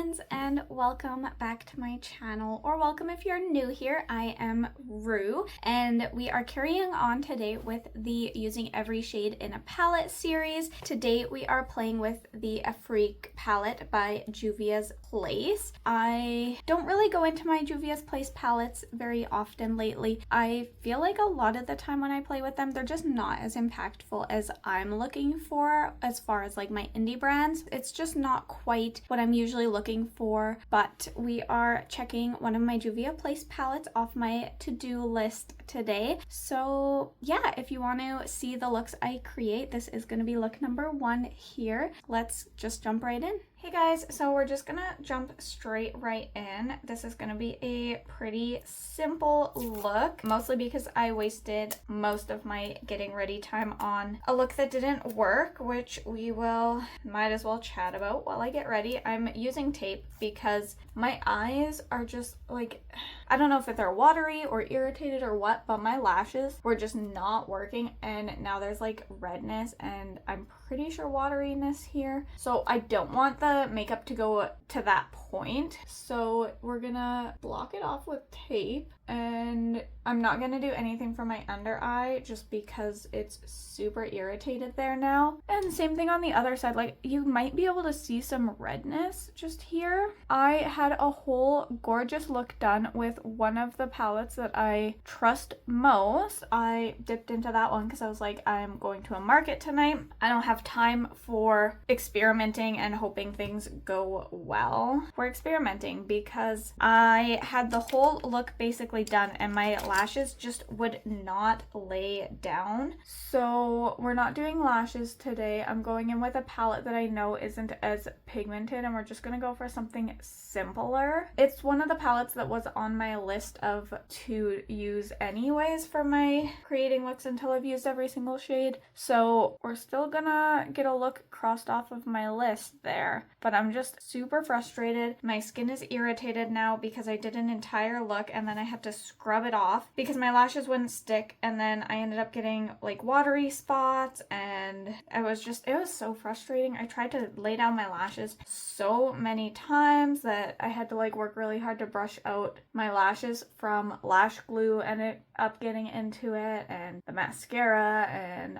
friends, and welcome back to my channel, or welcome if you're new here. I am Rue, and we are carrying on today with the Using Every Shade in a Palette series. Today we are playing with the Afrique Palette by Juvias Place. I don't really go into my Juvias Place palettes very often lately. I feel like a lot of the time when I play with them, they're just not as impactful as I'm looking for as far as like my indie brands. It's just not quite what I'm usually looking for, but we are checking one of my Juvias Place palettes off my to-do list today. So yeah, if you want to see the looks I create, this is going to be look number 1 here. Let's just jump right in. Hey guys, so we're just gonna jump straight right in. This is gonna be a pretty simple look, mostly because I wasted most of my getting ready time on a look that didn't work, which we might as well chat about while I get ready. I'm using tape because my eyes are just like, I don't know if they're watery or irritated or what, but my lashes were just not working, and now there's like redness and I'm pretty sure wateriness here. So I don't want the makeup to go to that point, so we're gonna block it off with tape, and I'm not gonna do anything for my under eye just because it's super irritated there now. And same thing on the other side, like you might be able to see some redness just here. I had a whole gorgeous look done with one of the palettes that I trust most. I dipped into that one because I was like, I'm going to a market tonight. I don't have time for experimenting and hoping things go well. We're experimenting because I had the whole look basically done and my lashes just would not lay down. So we're not doing lashes today. I'm going in with a palette that I know isn't as pigmented, and we're just gonna go for something simpler. It's one of the palettes that was on my list of to use anyways for my creating looks until I've used every single shade. So we're still gonna get a look crossed off of my list there, but I'm just super frustrated. My skin is irritated now because I did an entire look and then I had to scrub it off because my lashes wouldn't stick, and then I ended up getting like watery spots, and it was so frustrating. I tried to lay down my lashes so many times that I had to like work really hard to brush out my lashes from lash glue and it up getting into it and the mascara, and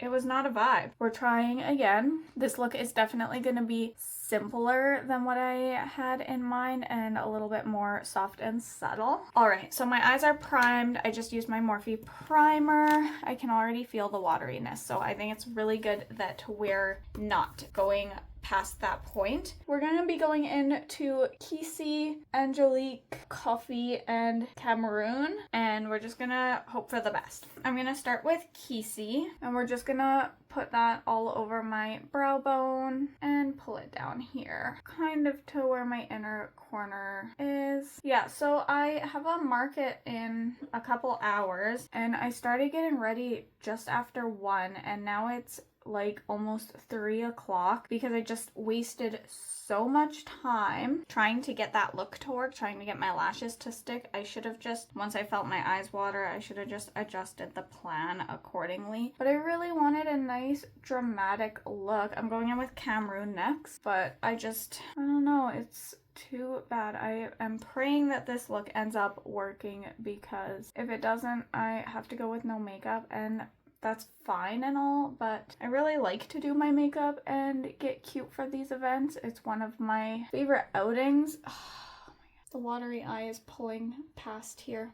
it was not a vibe. We're trying again. This look is definitely going to be simpler than what I had in mind and a little bit more soft and subtle. Alright, so my eyes are primed. I just used my Morphe primer. I can already feel the wateriness, so I think it's really good that we're not going past that point. We're going to be going into Kissy, Angelique, Coffee, and Cameroon, and we're just going to hope for the best. I'm going to start with Kissy, and we're just going to put that all over my brow bone and pull it down here, kind of to where my inner corner is. Yeah, so I have a market in a couple hours, and I started getting ready just after 1, and now it's like almost 3 o'clock because I just wasted so much time trying to get that look to work, trying to get my lashes to stick. I should have just, once I felt my eyes water, I should have just adjusted the plan accordingly. But I really wanted a nice dramatic look. I'm going in with Cameroon next, but I don't know, it's too bad. I am praying that this look ends up working, because if it doesn't, I have to go with no makeup, and that's fine and all, but I really like to do my makeup and get cute for these events. It's one of my favorite outings. Oh my God. The watery eye is pulling past here.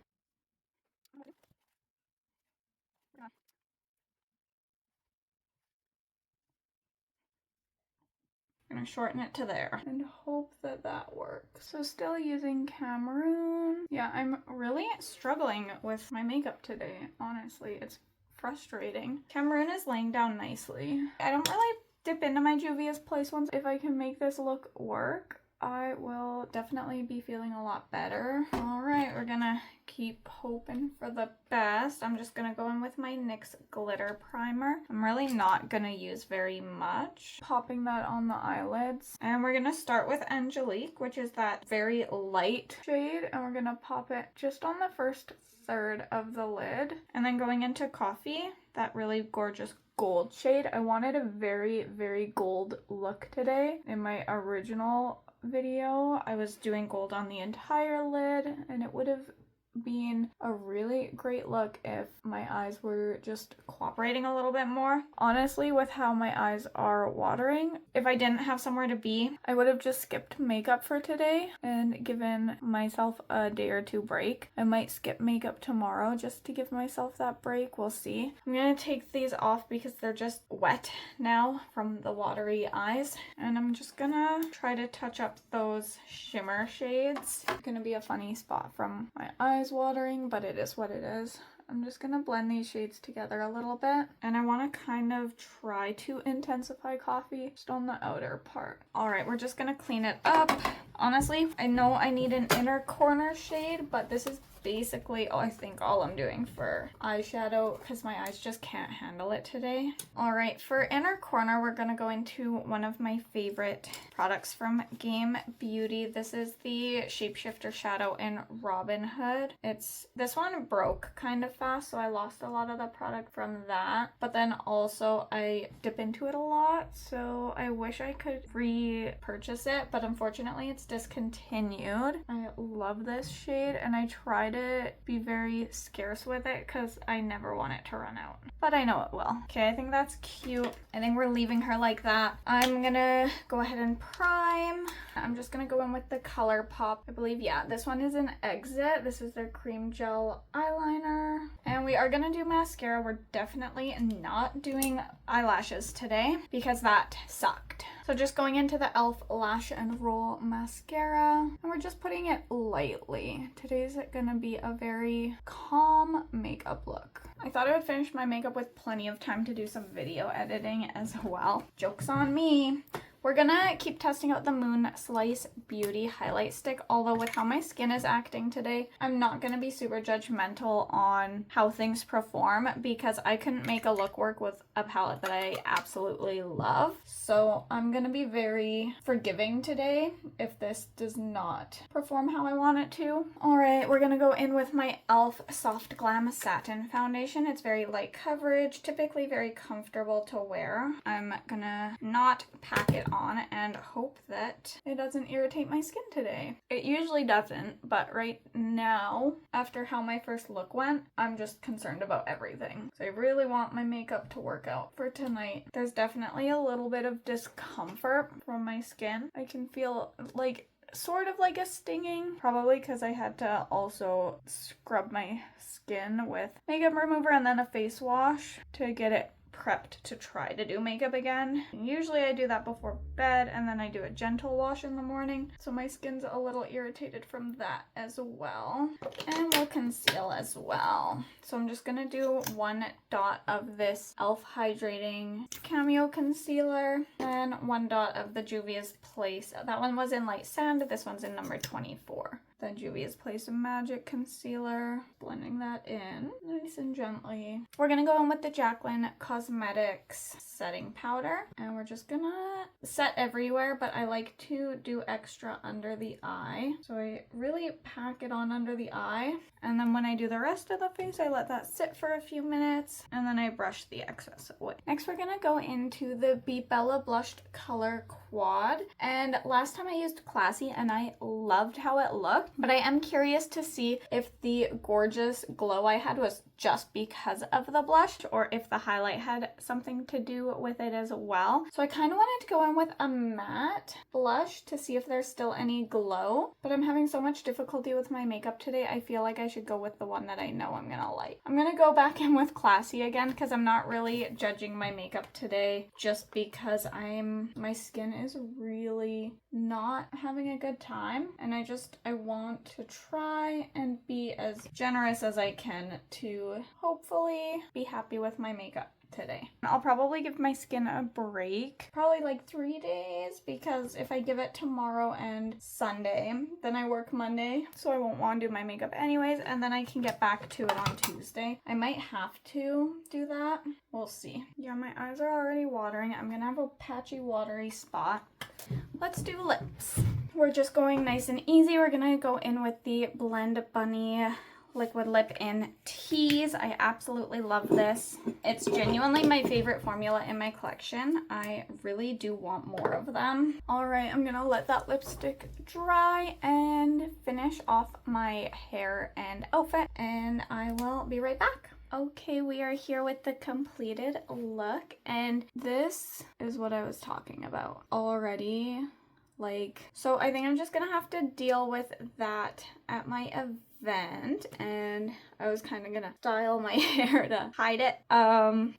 I'm gonna shorten it to there and hope that that works. So still using Cameroon. Yeah, I'm really struggling with my makeup today, honestly. It's frustrating. Cameroon is laying down nicely. I don't really dip into my Juvias Place ones. If I can make this look work, I will definitely be feeling a lot better. All right, we're gonna keep hoping for the best. I'm just gonna go in with my NYX glitter primer. I'm really not gonna use very much. Popping that on the eyelids. And we're gonna start with Angelique, which is that very light shade, and we're gonna pop it just on the first third of the lid. And then going into Coffee, that really gorgeous gold shade. I wanted a very, very gold look today. In my original video, I was doing gold on the entire lid, and it would have been a really great look if my eyes were just cooperating a little bit more. Honestly, with how my eyes are watering, if I didn't have somewhere to be, I would have just skipped makeup for today and given myself a day or two break. I might skip makeup tomorrow just to give myself that break. We'll see. I'm gonna take these off because they're just wet now from the watery eyes, and I'm just gonna try to touch up those shimmer shades. It's gonna be a funny spot from my eyes watering, but it is what it is. I'm just gonna blend these shades together a little bit, and I want to kind of try to intensify coffee just on the outer part. All right, we're just gonna clean it up. Honestly, I know I need an inner corner shade, but this is basically I think all I'm doing for eyeshadow because my eyes just can't handle it today. All right, for inner corner, we're gonna go into one of my favorite products from Game Beauty. This is the Shapeshifter Shadow in Robin Hood. This one broke kind of fast, so I lost a lot of the product from that, but then also I dip into it a lot, so I wish I could repurchase it, but unfortunately it's discontinued. I love this shade, and I try to be very scarce with it because I never want it to run out, but I know it will. Okay, I think that's cute. I think we're leaving her like that. I'm gonna go ahead and prime. I'm just gonna go in with the ColourPop. I believe, yeah, this one is an Exit. This is their cream gel eyeliner, and we are gonna do mascara. We're definitely not doing eyelashes today because that sucked. So just going into the e.l.f. Lash and Roll Mascara, and we're just putting it lightly. Today's gonna be a very calm makeup look. I thought I would finish my makeup with plenty of time to do some video editing as well. Joke's on me. We're gonna keep testing out the Moon Slice Beauty Highlight Stick, although with how my skin is acting today, I'm not gonna be super judgmental on how things perform because I couldn't make a look work with a palette that I absolutely love. So I'm gonna be very forgiving today if this does not perform how I want it to. All right, we're gonna go in with my e.l.f. Soft Glam Satin Foundation. It's very light coverage, typically very comfortable to wear. I'm gonna not pack it on and hope that it doesn't irritate my skin today. It usually doesn't, but right now, after how my first look went, I'm just concerned about everything. So I really want my makeup to work out for tonight. There's definitely a little bit of discomfort from my skin. I can feel like sort of like a stinging, probably because I had to also scrub my skin with makeup remover and then a face wash to get it prepped to try to do makeup again. Usually I do that before bed, and then I do a gentle wash in the morning, so my skin's a little irritated from that as well. And we'll conceal as well. So I'm just gonna do 1 dot of this e.l.f. Hydrating Cameo Concealer and 1 dot of the Juvias Place. That one was in Light Sand, this one's in number 24. The Juvias Place Magic Concealer, blending that in nice and gently. We're gonna go in with the Jaclyn Cosmetics setting powder, and we're just gonna set everywhere, but I like to do extra under the eye. So I really pack it on under the eye, and then when I do the rest of the face, I let that sit for a few minutes, and then I brush the excess away. Next, we're gonna go into the Be Bella Blushed Color Quad, and last time I used Classy, and I loved how it looked, but I am curious to see if the gorgeous glow I had was just because of the blush or if the highlight had something to do with it as well. So I kind of wanted to go in with a matte blush to see if there's still any glow, but I'm having so much difficulty with my makeup today, I feel like I should go with the one that I know I'm gonna like. I'm gonna go back in with Classy again because I'm not really judging my makeup today just because my skin is really not having a good time, and I want to try and be as generous as I can to hopefully be happy with my makeup today. I'll probably give my skin a break, probably like 3 days, because if I give it tomorrow and Sunday, then I work Monday, so I won't want to do my makeup anyways, and then I can get back to it on Tuesday. I might have to do that. We'll see. Yeah, my eyes are already watering. I'm gonna have a patchy, watery spot. Let's do lips. We're just going nice and easy. We're gonna go in with the Blend Bunny liquid lip in Tease. I absolutely love this. It's genuinely my favorite formula in my collection. I really do want more of them. All right, I'm gonna let that lipstick dry and finish off my hair and outfit, and I will be right back. Okay, we are here with the completed look, and this is what I was talking about already. So I think I'm just gonna have to deal with that at my event, and I was kind of gonna style my hair to hide it.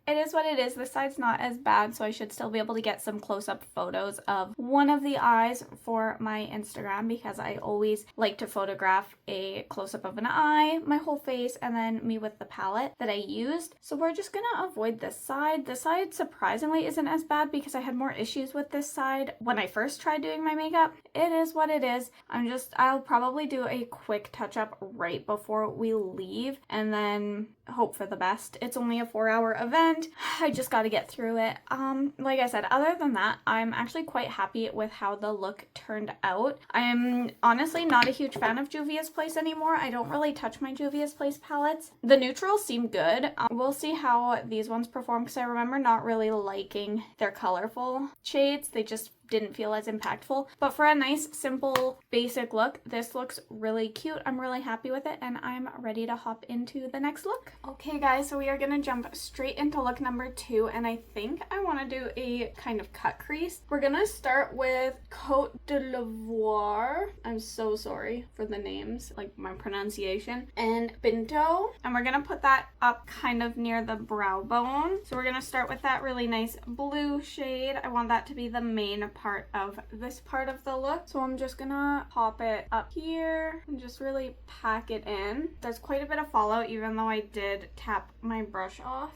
It is what it is. This side's not as bad, so I should still be able to get some close-up photos of one of the eyes for my Instagram, because I always like to photograph a close-up of an eye, my whole face, and then me with the palette that I used. So we're just gonna avoid this side. This side surprisingly isn't as bad because I had more issues with this side when I first tried doing my makeup. It is what it is. I'll probably do a quick touch-up right before we leave and then hope for the best. It's only a 4-hour event. I just got to get through it. Like I said, other than that, I'm actually quite happy with how the look turned out. I'm honestly not a huge fan of Juvias Place anymore. I don't really touch my Juvias Place palettes. The neutrals seem good. We'll see how these ones perform, because I remember not really liking their colorful shades. They just didn't feel as impactful. But for a nice, simple, basic look, this looks really cute. I'm really happy with it, and I'm ready to hop into the next look. Okay guys, so we are gonna jump straight into look number 2, and I think I want to do a kind of cut crease. We're gonna start with Cote de l'Ivoire. I'm so sorry for the names, like my pronunciation. And Pinto. And we're gonna put that up kind of near the brow bone. So we're gonna start with that really nice blue shade. I want that to be the main part of this part of the look. So I'm just gonna pop it up here and just really pack it in. There's quite a bit of fallout even though I did tap my brush off.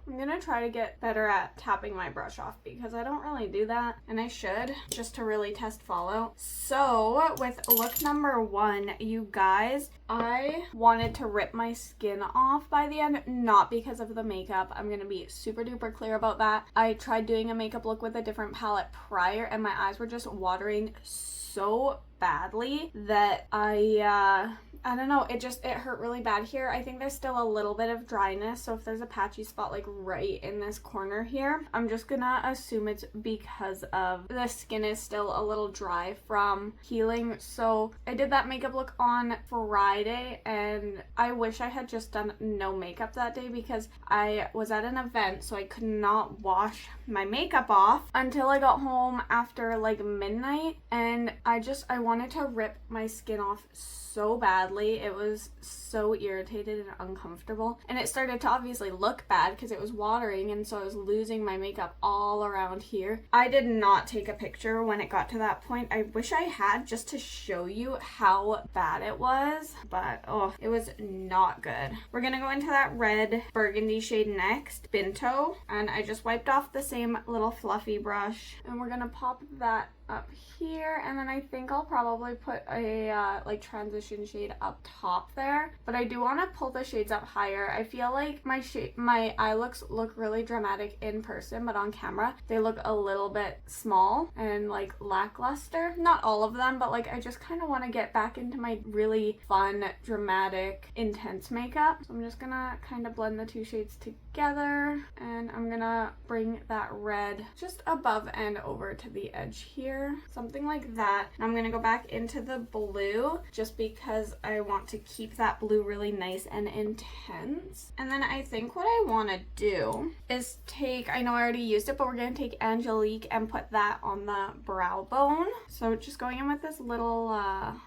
I'm gonna try to get better at tapping my brush off because I don't really do that, and I should, just to really test fallout. So with look number 1, you guys, I wanted to rip my skin off by the end, not because of the makeup. I'm gonna be super duper clear about that. I tried doing a makeup look with a different palette prior, and my eyes were just watering so badly that I don't know, it hurt really bad here. I think there's still a little bit of dryness, so if there's a patchy spot like right in this corner here, I'm just gonna assume it's because of the skin is still a little dry from healing. So I did that makeup look on Friday, and I wish I had just done no makeup that day because I was at an event, so I could not wash my makeup off until I got home after like midnight, and I wanted to rip my skin off so badly. It was so irritated and uncomfortable, and it started to obviously look bad because it was watering, and so I was losing my makeup all around here. I did not take a picture when it got to that point. I wish I had, just to show you how bad it was, but oh, it was not good. We're gonna go into that red burgundy shade next, Binto, and I just wiped off the same little fluffy brush, and we're gonna pop that up here, and then I think I'll probably put a like transition shade up top there, but I do want to pull the shades up higher. I feel like my eye looks look really dramatic in person, but on camera they look a little bit small and like lackluster. Not all of them, but like I just kind of want to get back into my really fun, dramatic, intense makeup. So I'm just gonna kind of blend the two shades together, and I'm gonna bring that red just above and over to the edge here, something like that. And I'm gonna go back into the blue just because I want to keep that blue really nice and intense. And then I think what I want to do is take, I know I already used it, but we're gonna take Angelique and put that on the brow bone. So just going in with this little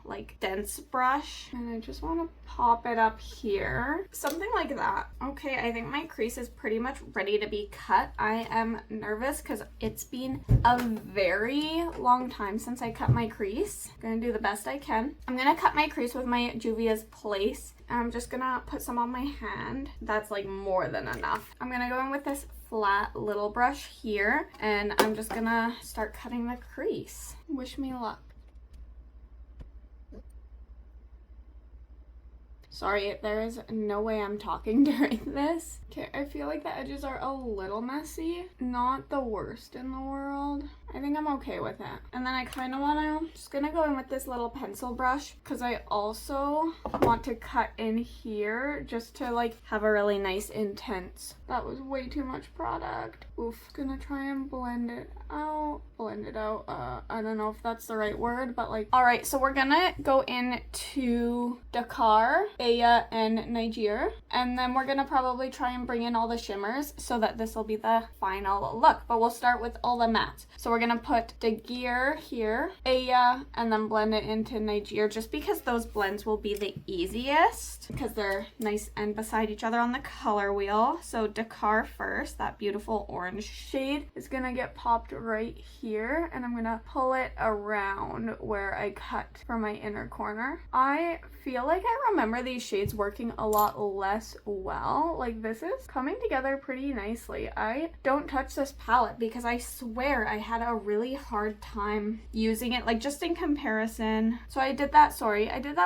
like dense brush, and I just want to pop it up here, something like that. Okay, I think my crease is pretty much ready to be cut. I am nervous because it's been a very long time since I cut my crease. I'm gonna do the best I can. I'm gonna cut my crease with my Juvias Place. I'm just gonna put some on my hand. That's like more than enough. I'm gonna go in with this flat little brush here, and I'm just gonna start cutting the crease. Wish me luck. Sorry, there is no way I'm talking during this. Okay, I feel like the edges are a little messy. Not the worst in the world. I think I'm okay with it. And then I kind of want to, just gonna go in with this little pencil brush because I also want to cut in here just to like have a really nice intense. That was way too much product. Oof. Gonna try and blend it out. I don't know if that's the right word, but like, all right, so we're gonna go into Dakar, Aya, and Niger, and then we're gonna probably try and bring in all the shimmers so that this will be the final look. But we'll start with all the mattes. So we're gonna put Dakar here, Aya, and then blend it into Niger, just because those blends will be the easiest because they're nice and beside each other on the color wheel. So Dakar first, that beautiful orange shade is gonna get popped right here, and I'm gonna pull it around where I cut for my inner corner. I feel like I remember these shades working a lot less well. Like, this is coming together pretty nicely. I don't touch this palette because I swear I had a really hard time using it, like just in comparison. So I did that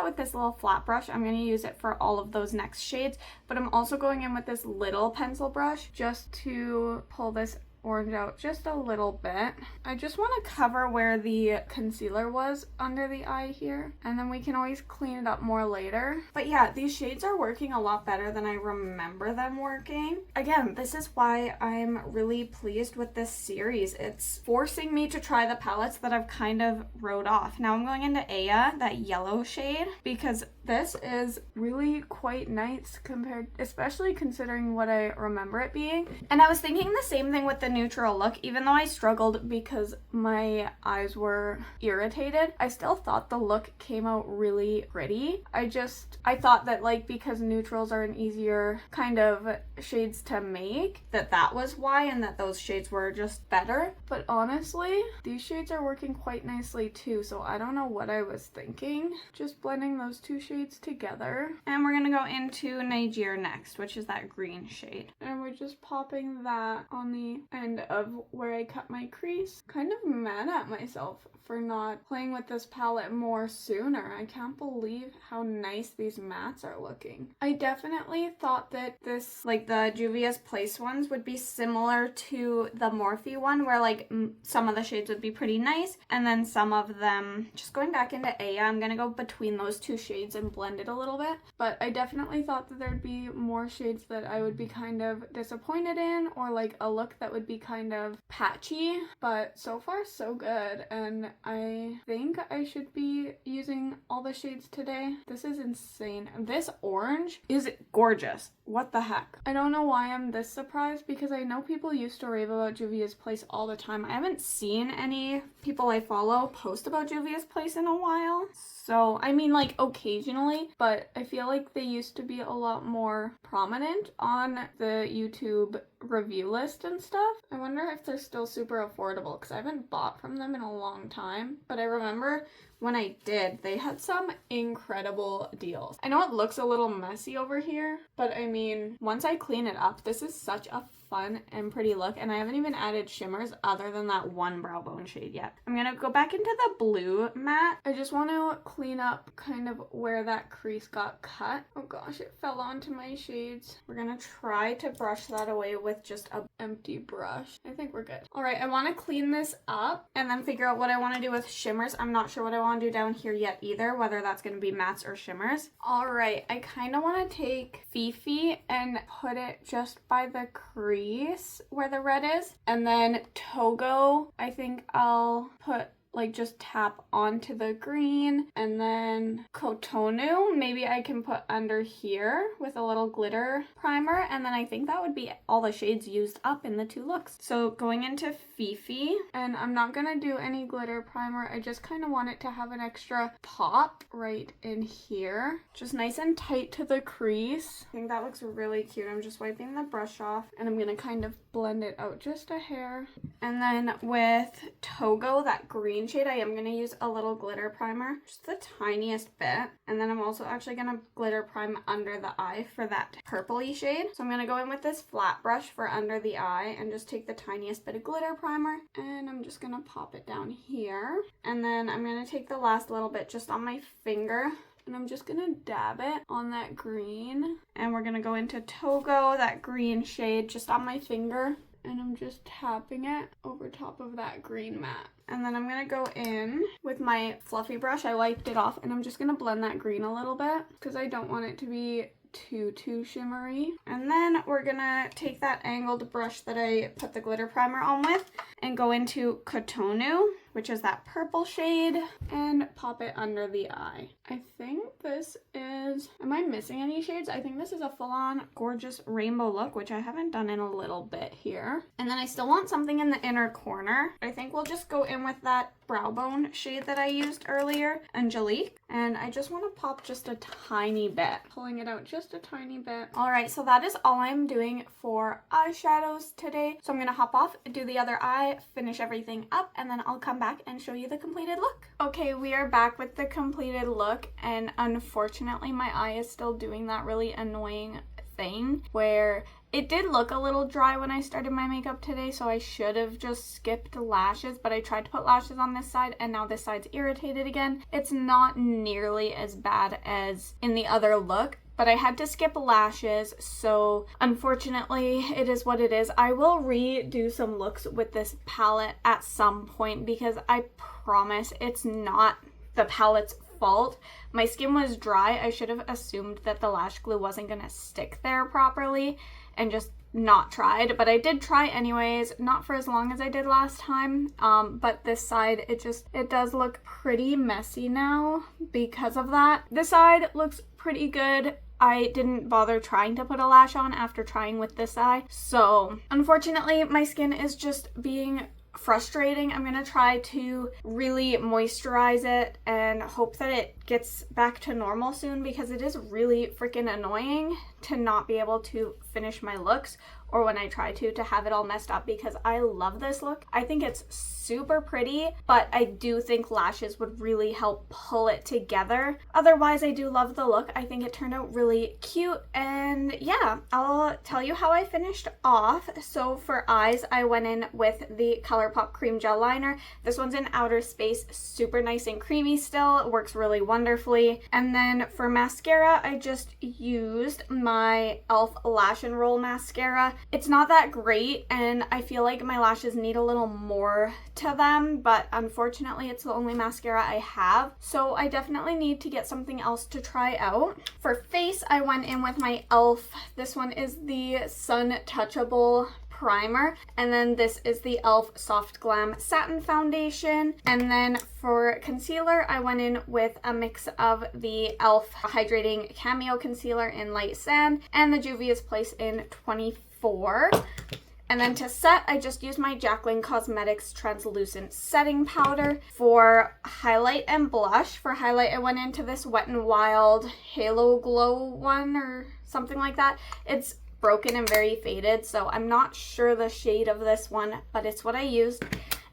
with this little flat brush. I'm gonna use it for all of those next shades, but I'm also going in with this little pencil brush just to pull this orange out just a little bit. I just want to cover where the concealer was under the eye here, and then we can always clean it up more later. But yeah, these shades are working a lot better than I remember them working. Again, this is why I'm really pleased with this series. It's forcing me to try the palettes that I've kind of wrote off. Now I'm going into Aya, that yellow shade, because this is really quite nice compared, especially considering what I remember it being. And I was thinking the same thing with the neutral look. Even though I struggled because my eyes were irritated, I still thought the look came out really pretty. I thought that, like, because neutrals are an easier kind of shades to make, that was why, and that those shades were just better. But honestly, these shades are working quite nicely too, so I don't know what I was thinking. Just blending those two shades together. And we're gonna go into Niger next, which is that green shade. And we're just popping that on the end of where I cut my crease. Kind of mad at myself for not playing with this palette more sooner. I can't believe how nice these mattes are looking. I definitely thought that this, like the Juvias Place ones, would be similar to the Morphe one, where like some of the shades would be pretty nice, and then some of them, just going back into Aya, I'm gonna go between those two shades and blend it a little bit. But I definitely thought that there'd be more shades that I would be kind of disappointed in, or like a look that would be kind of patchy. But so far so good, and I think I should be using all the shades today. This is insane. This orange is gorgeous. What the heck? I don't know why I'm this surprised, because I know people used to rave about Juvia's Place all the time. I haven't seen any people I follow post about Juvia's Place in a while. So, I mean, like, occasionally, but I feel like they used to be a lot more prominent on the YouTube review list and stuff. I wonder if they're still super affordable, because I haven't bought from them in a long time. But I remember when I did, they had some incredible deals. I know it looks a little messy over here, but I mean, once I clean it up, this is such a fun and pretty look, and I haven't even added shimmers other than that one brow bone shade yet. I'm gonna go back into the blue matte. I just want to clean up kind of where that crease got cut. Oh gosh, it fell onto my shades. We're gonna try to brush that away with just an empty brush. I think we're good. All right, I want to clean this up and then figure out what I want to do with shimmers. I'm not sure what I want to do down here yet either, whether that's going to be mattes or shimmers. All right, I kind of want to take Fifi and put it just by the crease where the red is, and then Togo, I think I'll put, like, just tap onto the green, and then Kotonu, maybe I can put under here with a little glitter primer, and then I think that would be all the shades used up in the two looks. So going into Fifi, and I'm not gonna do any glitter primer, I just kind of want it to have an extra pop right in here, just nice and tight to the crease. I think that looks really cute. I'm just wiping the brush off, and I'm gonna kind of blend it out just a hair. And then with Togo, that green shade, I am going to use a little glitter primer, just the tiniest bit. And then I'm also actually going to glitter prime under the eye for that purpley shade. So I'm going to go in with this flat brush for under the eye and just take the tiniest bit of glitter primer, and I'm just going to pop it down here. And then I'm going to take the last little bit just on my finger, and I'm just gonna dab it on that green. And we're gonna go into Togo, that green shade, just on my finger. and I'm just tapping it over top of that green matte. And then I'm gonna go in with my fluffy brush. I wiped it off, and I'm just gonna blend that green a little bit because I don't want it to be too shimmery. And then we're gonna take that angled brush that I put the glitter primer on with and go into Kotonu, which is that purple shade, and pop it under the eye. I think this is, am I missing any shades? I think this is a full-on gorgeous rainbow look, which I haven't done in a little bit here. And then I still want something in the inner corner. I think we'll just go in with that brow bone shade that I used earlier, Angelique. And I just want to pop just a tiny bit, pulling it out just a tiny bit. All right, so that is all I'm doing for eyeshadows today. So I'm gonna hop off, do the other eye, finish everything up, and then I'll come back and show you the completed look. Okay, we are back with the completed look, and unfortunately my eye is still doing that really annoying thing where it did look a little dry when I started my makeup today, so I should have just skipped lashes, but I tried to put lashes on this side and now this side's irritated again. It's not nearly as bad as in the other look, but I had to skip lashes, so unfortunately it is what it is. I will redo some looks with this palette at some point because I promise it's not the palette's fault. My skin was dry. I should have assumed that the lash glue wasn't gonna stick there properly and just not tried, but I did try anyways, not for as long as I did last time. But this side, it does look pretty messy now because of that. This side looks pretty good. I didn't bother trying to put a lash on after trying with this eye, so unfortunately my skin is just being frustrating. I'm gonna try to really moisturize it and hope that it gets back to normal soon because it is really freaking annoying to not be able to finish my looks, or when I try to have it all messed up, because I love this look. I think it's super pretty, but I do think lashes would really help pull it together. Otherwise, I do love the look. I think it turned out really cute, and yeah, I'll tell you how I finished off. So for eyes, I went in with the ColourPop Cream Gel Liner. This one's in Outer Space, super nice and creamy still. It works really wonderfully. And then for mascara, I just used my e.l.f. Lash and Roll Mascara. It's not that great, and I feel like my lashes need a little more to them, but unfortunately it's the only mascara I have, so I definitely need to get something else to try out. For face, I went in with my e.l.f. This one is the Sun Touchable primer, and then this is the e.l.f. Soft Glam Satin Foundation. And then for concealer, I went in with a mix of the e.l.f. Hydrating Cameo Concealer in Light Sand and the Juvias Place in 24. And then to set, I just used my Jaclyn Cosmetics Translucent Setting Powder. For highlight and blush, for highlight, I went into this Wet n Wild Halo Glow one or something like that. It's broken and very faded, so I'm not sure the shade of this one, but it's what I used.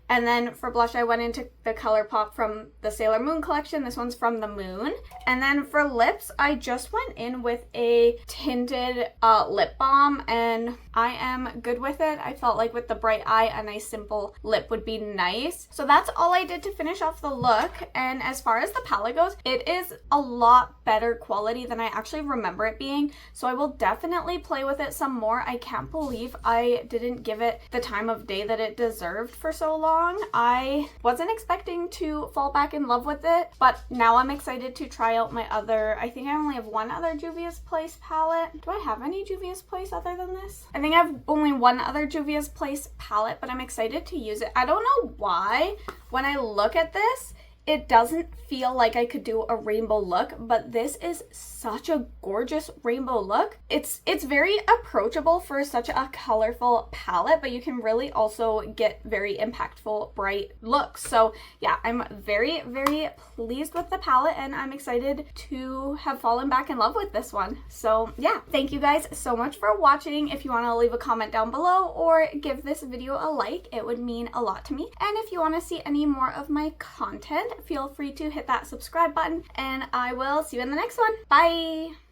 And then for blush, I went into the ColourPop from the Sailor Moon collection. This one's from the Moon. And then for lips, I just went in with a tinted lip balm, and I am good with it. I felt like with the bright eye, a nice simple lip would be nice. So that's all I did to finish off the look. And as far as the palette goes, it is a lot better quality than I actually remember it being. So I will definitely play with it some more. I can't believe I didn't give it the time of day that it deserved for so long. I wasn't expecting to fall back in love with it, but now I'm excited to try out my other, I think I only have one other Juvias Place palette. Do I have any Juvias Place other than this? I think I have only one other Juvias Place palette, but I'm excited to use it. I don't know why, when I look at this, it doesn't feel like I could do a rainbow look, but this is such a gorgeous rainbow look. It's very approachable for such a colorful palette, but you can really also get very impactful, bright looks. So yeah, I'm very, very pleased with the palette, and I'm excited to have fallen back in love with this one. So yeah, thank you guys so much for watching. If you want to leave a comment down below or give this video a like, it would mean a lot to me. And if you want to see any more of my content, feel free to hit that subscribe button, and I will see you in the next one. Bye!